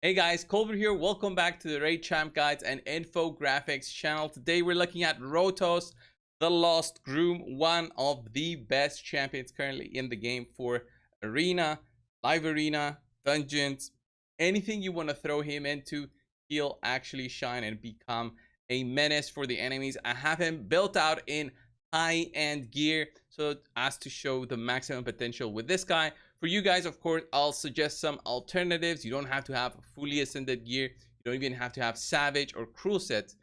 Hey guys, Colbert here. Welcome back to the Raid Champ Guides and Infographics channel. Today we're looking at Rotos, the Lost Groom, one of the best champions currently in the game for Arena, Live Arena, Dungeons, anything you want to throw him into, he'll actually shine and become a menace for the enemies. I have him built out in high-end gear so as to show the maximum potential with this guy. For you guys, of course, I'll suggest some alternatives. You don't have to have fully ascended gear. You don't even have to have savage or cruel sets.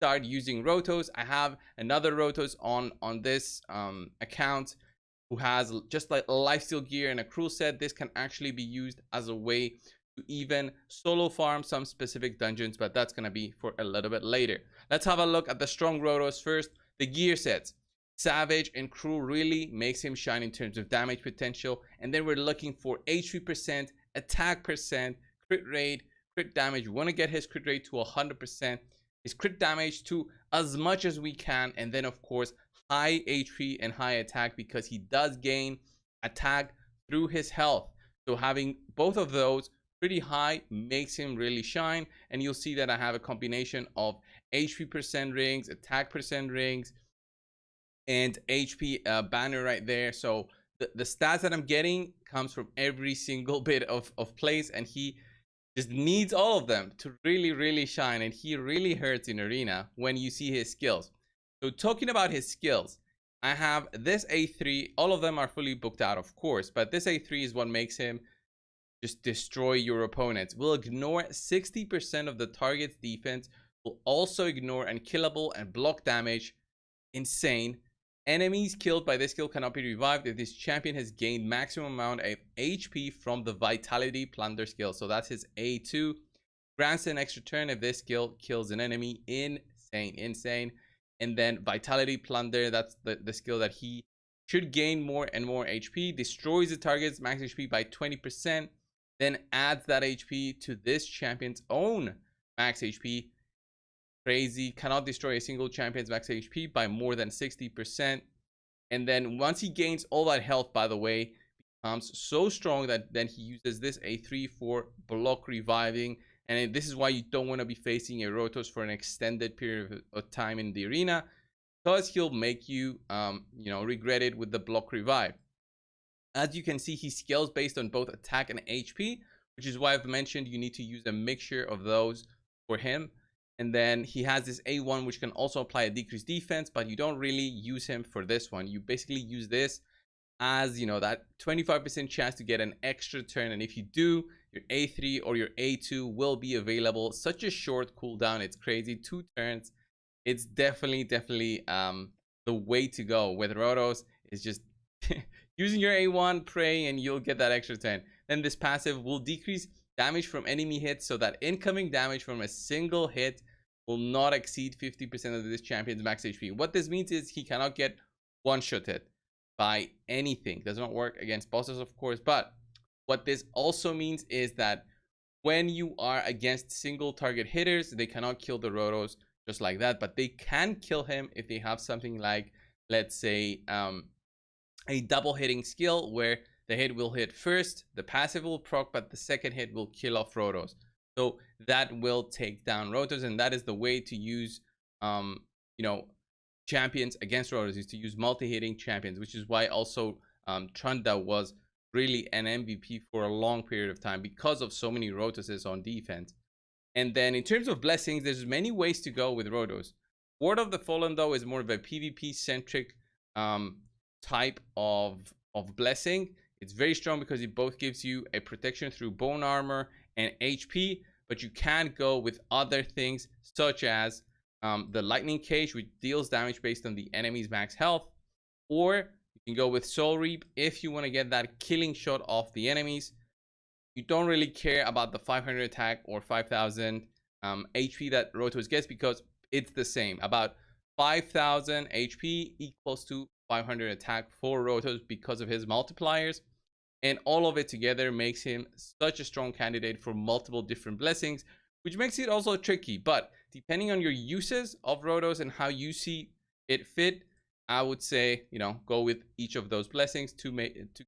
Start using Rotos. I have another Rotos on this account who has just like a lifesteal gear and a cruel set. This can actually be used as a way to even solo farm some specific dungeons, but that's going to be for a little bit later. Let's have a look at the strong Rotos first. The gear sets. Savage and Cruel really makes him shine in terms of damage potential. And then we're looking for HP percent, attack percent, crit rate, crit damage. We want to get his crit rate to 100%, his crit damage to as much as we can. And then, of course, high HP and high attack because he does gain attack through his health. So having both of those pretty high makes him really shine. And you'll see that I have a combination of HP percent rings, attack percent rings, and HP banner right there. So the stats that I'm getting comes from every single bit of plays, and he just needs all of them to really shine. And he really hurts in Arena when you see his skills. So talking about his skills, I have this A3. All of them are fully booked out, of course, but this A3 is what makes him just destroy your opponents. Will ignore 60% of the target's defense, will also ignore unkillable and block damage. Insane. Enemies killed by this skill cannot be revived if this champion has gained maximum amount of HP from the Vitality Plunder skill. So that's his A2. Grants an extra turn if this skill kills an enemy. Insane. And then Vitality Plunder, that's the skill that he should gain more and more HP. Destroys the target's max HP by 20%. Then adds that HP to this champion's own max HP. Crazy. Cannot destroy a single champion's max HP by more than 60%. And then once he gains all that health, by the way, becomes so strong that then he uses this A3 for block reviving. And this is why you don't want to be facing a Rotos for an extended period of time in the arena, because he'll make you regret it with the block revive. As you can see, he scales based on both attack and HP, which is why I've mentioned you need to use a mixture of those for him. And then he has this A1, which can also apply a decreased defense, but you don't really use him for this one. You basically use this as, that 25% chance to get an extra turn. And if you do, your A3 or your A2 will be available. Such a short cooldown. It's crazy. 2 turns. It's definitely the way to go with Rotos. Is just using your A1, pray, and you'll get that extra turn. Then this passive will decrease damage from enemy hits so that incoming damage from a single hit will not exceed 50% of this champion's max HP. What this means is he cannot get one-shotted by anything. Does not work against bosses, of course, but what this also means is that when you are against single target hitters, they cannot kill the Rotos just like that, but they can kill him if they have something like, let's say, a double hitting skill where the hit will hit first, the passive will proc, but the second hit will kill off Rotos. So that will take down Rotos, and that is the way to use, champions against Rotos, is to use multi-hitting champions, which is why also Trunda was really an MVP for a long period of time because of so many Rotoses on defense. And then in terms of blessings, there's many ways to go with Rotos. Ward of the Fallen, though, is more of a PvP-centric type of blessing. It's very strong because it both gives you a protection through bone armor and HP, but you can go with other things such as the lightning cage, which deals damage based on the enemy's max health, or you can go with soul reap if you want to get that killing shot off the enemies. You don't really care about the 500 attack or 5000 HP that Rotos gets because it's the same. About 5000 HP equals to 500 attack for Rotos because of his multipliers. And all of it together makes him such a strong candidate for multiple different blessings, which makes it also tricky. But depending on your uses of Rotos and how you see it fit, I would say, go with each of those blessings to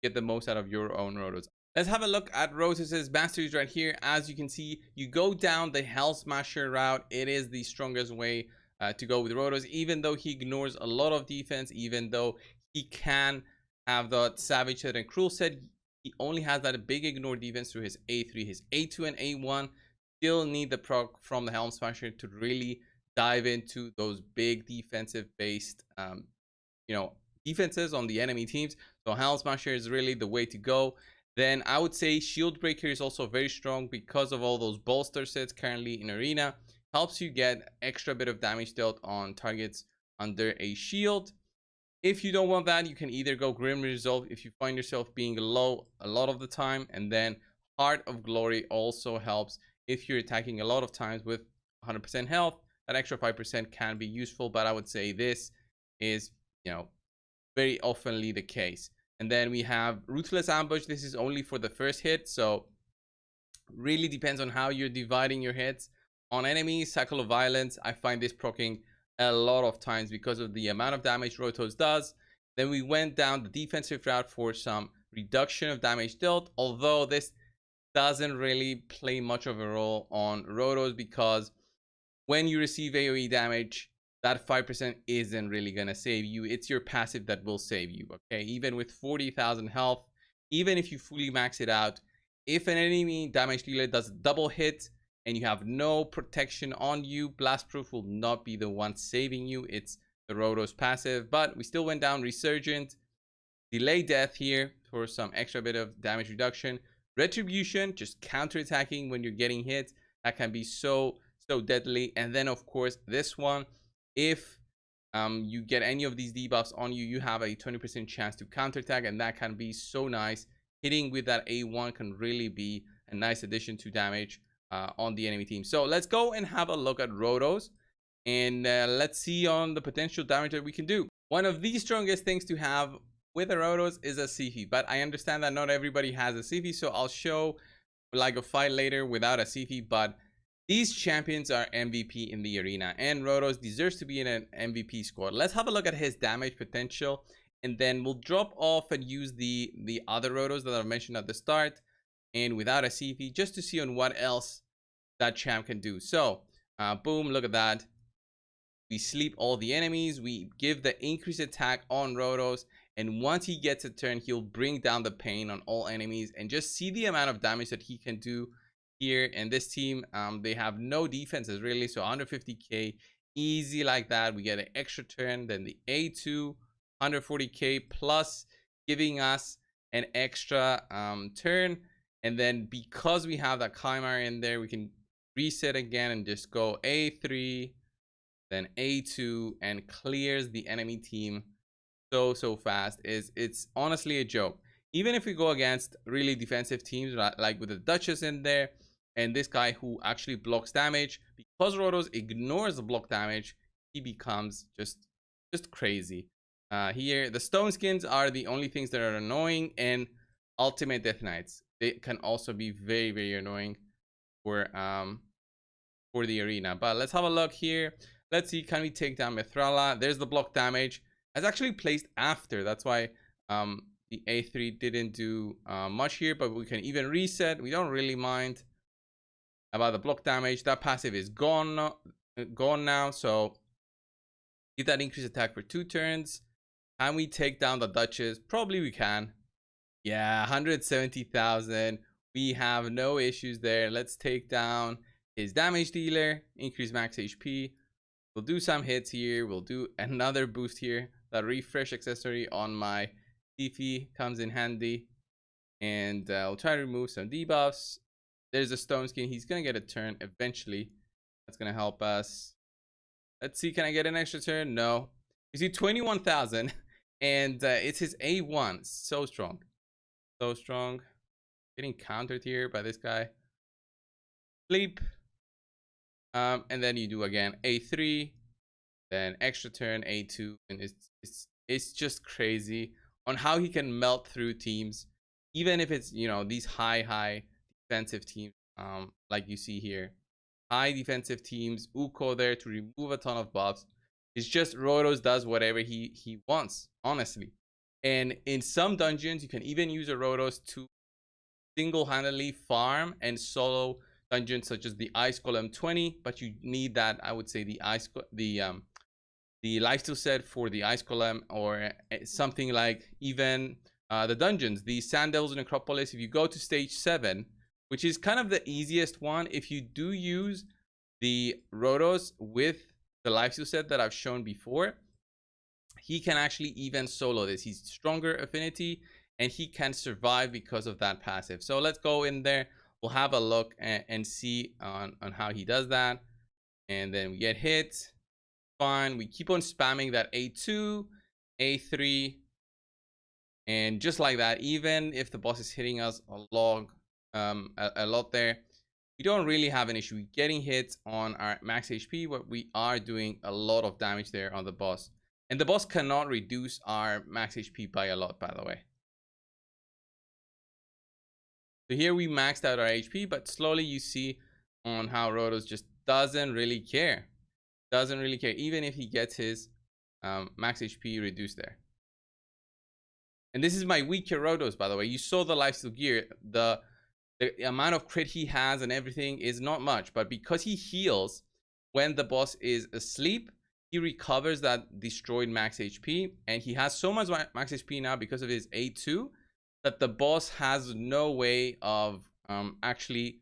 get the most out of your own Rotos. Let's have a look at Rotos' Masteries right here. As you can see, you go down the Hell Smasher route. It is the strongest way to go with Rotos, even though he ignores a lot of defense, even though he can have the Savage Set and Cruel Set. He only has that big ignore defense through his A3, his A2 and A1. Still need the proc from the Helm Smasher to really dive into those big defensive based defenses on the enemy teams. So Helm Smasher is really the way to go. Then I would say Shield Breaker is also very strong because of all those bolster sets currently in Arena. Helps you get extra bit of damage dealt on targets under a shield. If you don't want that, you can either go Grim Resolve if you find yourself being low a lot of the time. And then Heart of Glory also helps if you're attacking a lot of times with 100% health. That extra 5% can be useful, but I would say this is, very oftenly the case. And then we have Ruthless Ambush. This is only for the first hit, so really depends on how you're dividing your hits. On enemies, Cycle of Violence, I find this proccing a lot of times because of the amount of damage Rotos does. Then we went down the defensive route for some reduction of damage dealt, although this doesn't really play much of a role on Rotos because when you receive AoE damage, that 5% isn't really gonna save you. It's your passive that will save you, okay? Even with 40,000 health, even if you fully max it out, if an enemy damage dealer does a double hit and you have no protection on you, Blast Proof will not be the one saving you. It's the Rotos passive, but we still went down Resurgent, Delay Death here for some extra bit of damage reduction. Retribution, just counter-attacking when you're getting hit. That can be so deadly. And then, of course, this one, if you get any of these debuffs on you, you have a 20% chance to counterattack, and that can be so nice. Hitting with that A1 can really be a nice addition to damage on the enemy team. So let's go and have a look at Rotos, and let's see on the potential damage that we can do. One of the strongest things to have with a Rotos is a Sifi, but I understand that not everybody has a Sifi, so I'll show like a fight later without a Sifi. But these champions are MVP in the arena, and Rotos deserves to be in an MVP squad. Let's have a look at his damage potential, and then we'll drop off and use the other Rotos that I mentioned at the start, and without a CV, just to see on what else that champ can do. So, boom, look at that. We sleep all the enemies. We give the increased attack on Rotos, and once he gets a turn, he'll bring down the pain on all enemies, and just see the amount of damage that he can do here. And this team, they have no defenses really, so 150k easy like that. We get an extra turn, then the A2 140k plus giving us an extra turn, and then because we have that Chimera in there, we can reset again and just go A3 then A2 and clears the enemy team so fast. It's honestly a joke. Even if we go against really defensive teams, like with the Duchess in there and this guy who actually blocks damage, because Rotos ignores the block damage, he becomes just crazy. Here the stone skins are the only things that are annoying, and ultimate death knights, they can also be very annoying for the arena. But let's have a look here. Let's see, can we take down Mithrala? There's the block damage. It's actually placed after, that's why the A3 didn't do much here, but we can even reset. We don't really mind about the block damage. That passive is gone now, so get that increased attack for 2 turns. Can we take down the Duchess? Probably we can. Yeah, 170,000. We have no issues there. Let's take down his damage dealer, increase max HP. We'll do some hits here. We'll do another boost here. That refresh accessory on my Tifi comes in handy. And I'll try to remove some debuffs. There's a stone skin. He's going to get a turn eventually. That's going to help us. Let's see. Can I get an extra turn? No. You see 21,000. And it's his A1. So strong. So strong. Getting countered here by this guy. Sleep. And then you do again A3, then extra turn A2, and it's just crazy on how he can melt through teams, even if it's these high defensive teams, like you see here, high defensive teams. Uko there to remove a ton of buffs. It's just Rotos does whatever he wants, honestly. And in some dungeons, you can even use a Rotos to single-handedly farm and solo dungeons such as the Ice Golem 20, but you need that, I would say, the lifesteal set for the Ice Golem, or something like even the dungeons, the Sand Devils in Necropolis. If you go to stage 7, which is kind of the easiest one, if you do use the Rotos with the lifesteal set that I've shown before, he can actually even solo this. He's stronger affinity and he can survive because of that passive. So let's go in there. We'll have a look and see on how he does that. And then we get hit. Fine. We keep on spamming that A2, A3. And just like that, even if the boss is hitting us a lot there, we don't really have an issue getting hit on our max HP, but we are doing a lot of damage there on the boss. And the boss cannot reduce our max HP by a lot, by the way. So here we maxed out our HP, but slowly you see on how Rotos just doesn't really care. Doesn't really care, even if he gets his max HP reduced there. And this is my weaker Rotos, by the way. You saw the lifesteal gear. The amount of crit he has and everything is not much, but because he heals when the boss is asleep, he recovers that destroyed max HP, and he has so much max HP now because of his A2 that the boss has no way of actually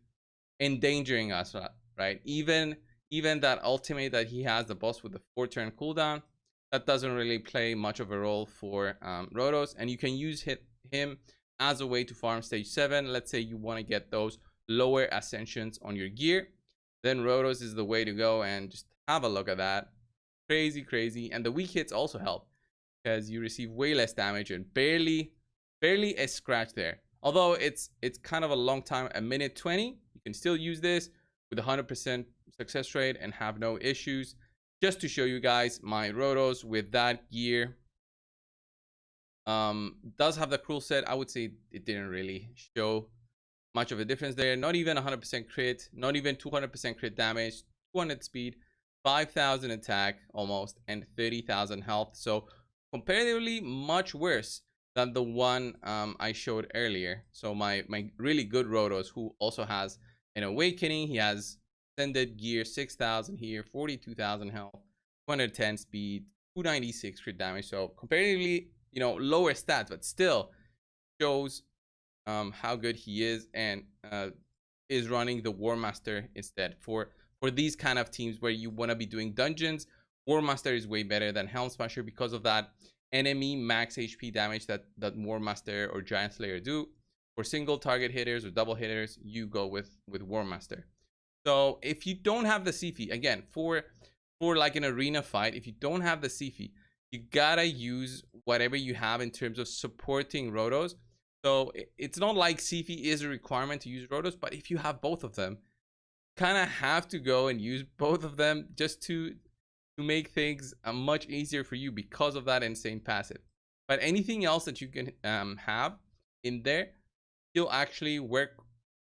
endangering us, right? Even that ultimate that he has, the boss with the 4-turn cooldown, that doesn't really play much of a role for Rotos, and you can use him as a way to farm stage 7. Let's say you want to get those lower ascensions on your gear, then Rotos is the way to go. And just have a look at that. Crazy. And the weak hits also help because you receive way less damage and barely a scratch there. Although it's kind of a long time, a minute 20, you can still use this with 100% success rate and have no issues. Just to show you guys, my Rotos with that gear does have the cruel set. I would say it didn't really show much of a difference there. Not even 100% crit, not even 200% crit damage, 200 speed, 5,000 attack almost, and 30,000 health. So comparatively much worse than the one I showed earlier. So my really good Rotos, who also has an awakening, he has extended gear, 6,000 here, 42,000 health, 210 speed, 296 crit damage. So comparatively, you know, lower stats, but still shows how good he is, and is running the War Master instead. For these kind of teams where you want to be doing dungeons, War Master is way better than Helm Smasher because of that enemy max HP damage that War Master or Giant Slayer do. For single target hitters or double hitters, you go with War Master. So if you don't have the CP, again, for like an arena fight, if you don't have the CP, you gotta use whatever you have in terms of supporting Rotos. So it's not like CP is a requirement to use Rotos, but if you have both of them, kind of have to go and use both of them just to make things much easier for you because of that insane passive. But anything else that you can have in there, you'll actually work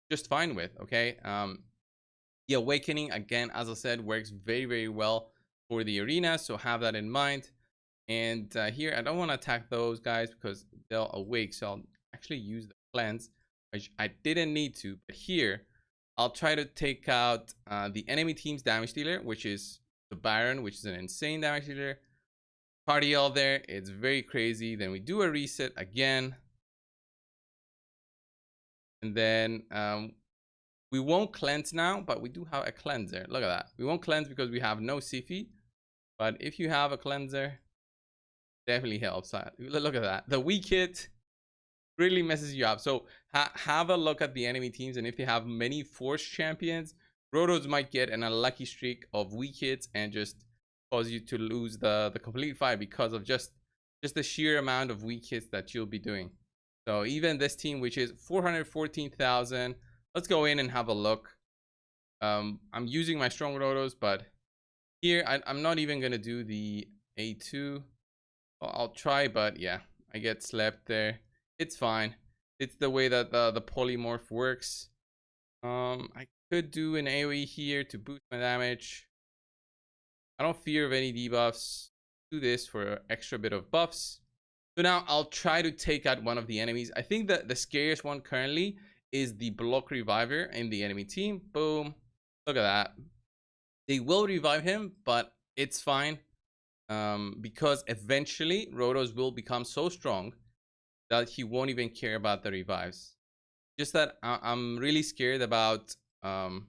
just fine with. Okay. The awakening, again, as I said, works very well for the arena, so have that in mind. And here I don't want to attack those guys because they'll awake, so I'll actually use the cleanse, which I didn't need to. But here I'll try to take out the enemy team's damage dealer, which is the Baron, which is an insane damage dealer. Party all there, it's very crazy. Then we do a reset again, and then we won't cleanse now, but we do have a cleanser. Look at that. We won't cleanse because we have no CP, but if you have a cleanser, definitely helps. Look at that. The weak hit really messes you up. So have a look at the enemy teams, and if they have many force champions, Rotos might get an unlucky streak of weak hits and just cause you to lose the complete fight because of just the sheer amount of weak hits that you'll be doing. So even this team, which is 414,000, let's go in and have a look. I'm using my strong Rotos, but here I'm not even gonna do the A2. I'll try, but yeah, I get slept there. It's fine. It's the way that the polymorph works. I could do an AoE here to boost my damage. I don't fear of any debuffs. Do this for extra bit of buffs. So now I'll try to take out one of the enemies. I think that the scariest one currently is the block reviver in the enemy team. Boom. Look at that. They will revive him, but it's fine. Because eventually Rotos will become so strong that he won't even care about the revives. Just that I'm really scared about the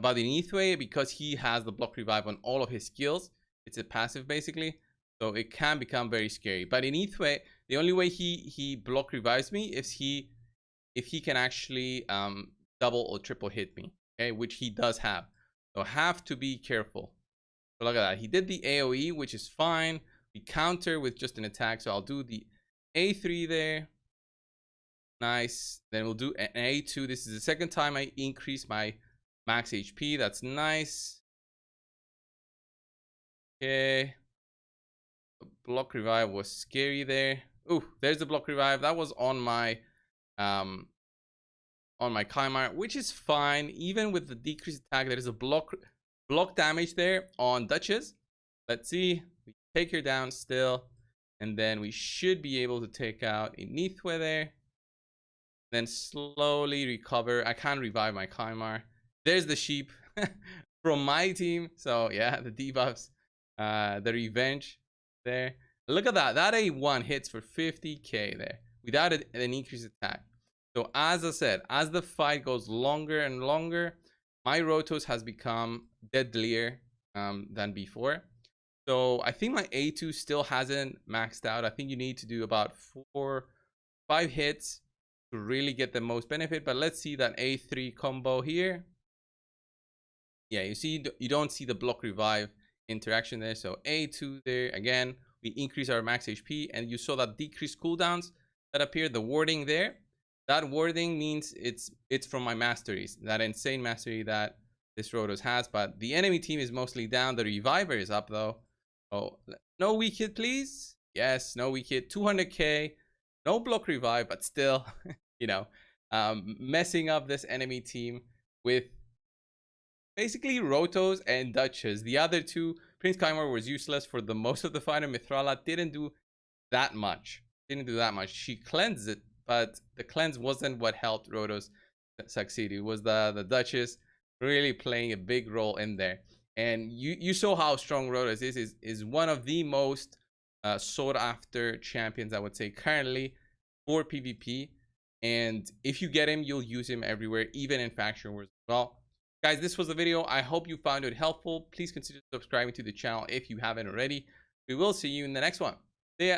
Neathway, because he has the block revive on all of his skills. It's a passive basically, so it can become very scary. But in Neathway, the only way he block revives me is if he can actually double or triple hit me, okay, which he does have. So have to be careful. So look at that. He did the AoE, which is fine. We counter with just an attack, so I'll do the A3 there. Nice. Then we'll do an A2. This is the second time I increase my max HP. That's nice. Okay. The block revive was scary there. Ooh, there's the block revive. That was on my Kymar, which is fine. Even with the decreased attack, there is a block damage there on Duchess. Let's see. We take her down still. And then we should be able to take out Inithwe there. Then slowly recover. I can't revive my Kymar. There's the sheep from my team. So yeah, the debuffs, the revenge there. Look at that. That A1 hits for 50k there without an increased attack. So as I said, as the fight goes longer and longer, my Rotos has become deadlier than before. So I think my A2 still hasn't maxed out. I think you need to do about 4-5 hits to really get the most benefit. But let's see that A3 combo here. Yeah, you see, you don't see the block revive interaction there. So A2 there. Again, we increase our max HP, and you saw that decreased cooldowns that appeared, the warding there. That warding means it's from my masteries, that insane mastery that this Rotos has. But the enemy team is mostly down. The reviver is up though. Oh, no weak hit, please. Yes, no weak hit. 200k, no block revive, but still, you know, messing up this enemy team with basically Rotos and Duchess. The other two, Prince Kymar was useless for the most of the fight, and Mithrala didn't do that much. She cleansed it, but the cleanse wasn't what helped Rotos succeed. It was the Duchess really playing a big role in there. And you saw how strong Rotos is one of the most sought after champions, I would say, currently for PvP. And if you get him, you'll use him everywhere, even in faction wars as well. Guys, this was the video. I hope you found it helpful. Please consider subscribing to the channel if you haven't already. We will see you in the next one. See ya.